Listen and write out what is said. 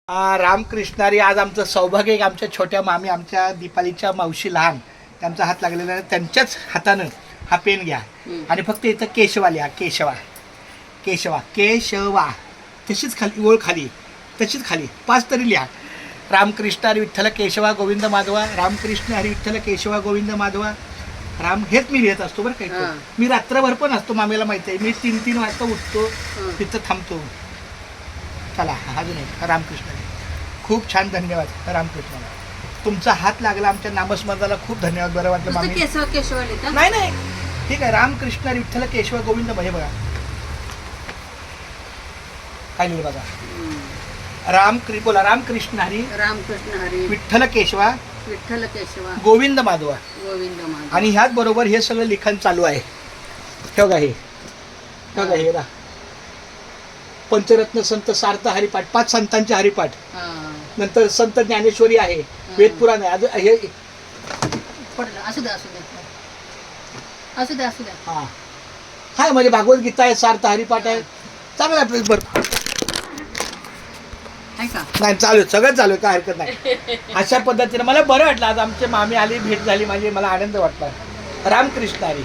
रामकृष्णारी आज आमचं सौभाग्य एक आमच्या छोट्या मामी आमच्या दीपालीच्या मावशी लहान त्यांचा हात लागलेला आहे. त्यांच्याच हातानं हा पेन घ्या आणि फक्त इथं केशवा लिहा. केशवा केशवा केशवा तशीच खाली ओळ खाली तशीच खाली 5 तरी लिहा. रामकृष्ण हरी विठ्ठल केशवा गोविंद माधवा. रामकृष्ण हरी विठ्ठल केशवा गोविंद माधवा. राम हेच मी लिहित असतो बरं काही. मी रात्रभर पण असतो मामेला माहिती आहे. मी 3-3 वाजता उठतो तिथं थांबतो. चला अजून एक रामकृष्ण खूप छान. धन्यवाद रामकृष्णाला. तुमचा हात लागला आमच्या नामस्मरणाला. खूप धन्यवाद. बरं वाटलं मामी. नाही नाही ठीक आहे. रामकृष्ण हरी विठ्ठल केशवा गोविंद हे बघा काय लिहिलं बघा. बोला रामकृष्ण हरी विठ्ठल केशवा गोविंद माधवा. आणि ह्याच बरोबर हे सगळं लिखाण चालू आहे. हे बघा हे बघा हे बघा पंचरत्न संत सार्थ हरिपाठ 5 संतांचे हरिपाठ. नंतर संत ज्ञानेश्वरी आहे. वेदपुराण आहे. हे हा हाय म्हणजे भागवतगीता आहे. सार्थ हरिपाठ आहे. चांगला आहे. बरं नाही चालू सगळं चालू काय हरकत नाही. अशा पद्धतीने मला बरं वाटलं. आज आमची मामी आली भेट झाली माझी. मला आनंद वाटला. रामकृष्ण हरी.